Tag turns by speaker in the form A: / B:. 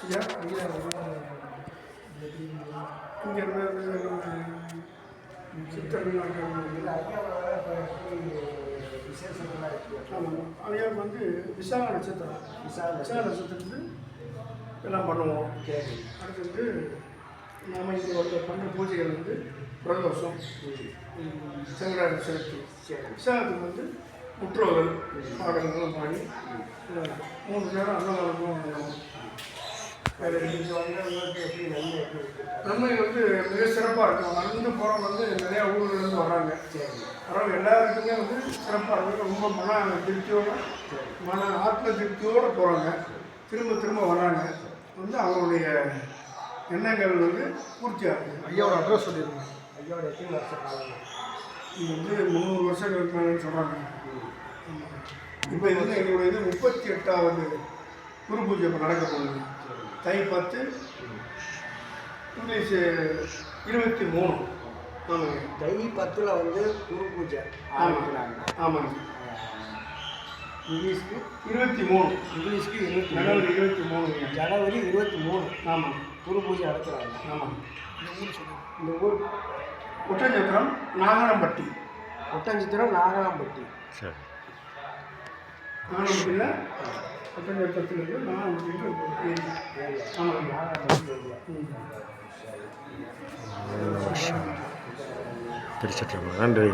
A: ஐயா வந்து விசாக நட்சத்திரம் நட்சத்திரத்துக்கு எல்லாம் பண்ணுவோம். அடுத்து வந்து நாம் இங்கே ஒரு பண்ண பூஜைகள் வந்து பிரதோஷம், சங்கராய சதுர்த்தி, விசாகத்துக்கு வந்து முற்றோர்கள் பாடல்களும் பாடி 3 நேரம் அன்னதானமும் பண்ணுவோம். நன்மை வந்து மிக சிறப்பாக இருக்கும். வந்து போகிறவங்க வந்து நிறையா ஊர்லேருந்து வர்றாங்க. வர்றவங்க எல்லாருக்குமே வந்து சிறப்பாக இருக்கும். ரொம்ப மன திருப்தியோடு ஆத்ம திருப்தியோடு போகிறாங்க. திரும்ப வர்றாங்க. வந்து அவங்களுடைய எண்ணங்கள் வந்து பூர்த்தி ஆகுது.
B: ஐயாவோட அட்ரஸ் சொல்லிடுங்க.
A: ஐயாவோட எத்தனை வருஷம் காலம்? இது வந்து 300 வருஷங்களுக்கு மேலேன்னு சொல்கிறாங்க. இப்போ இது வந்து எங்களுடைய இது 38வது குரு பூஜை இப்போ நடக்க போகுது. தை 10 இங்கிலீஷ் 23. ஆமாங்க.
B: தை 10 வந்து குரு பூஜை ஆரம்பிக்கிறாங்க.
A: ஆமாங்க.
B: இங்கிலீஷ்க்கு
A: 23.
B: இங்கிலீஷ்க்கு
A: ஜனவரி 23.
B: ஜனவரி 23.
A: ஆமாம்.
B: குரு பூஜை நடத்துகிறாங்க.
A: ஆமாம்.
B: இந்த ஊர்
A: ஒட்டஞ்சத்திரம் நாகரம்பட்டி.
B: ஒட்டஞ்சத்திரம் நாகரம்பட்டி.
A: சரி. நாகரம்பட்டியில் ஒட்டஞ்சத்திரத்துலேருந்து நாகரம்பட்டியில் ஆமாம்.
C: திருச்சிற்றம்பலம். நன்றி.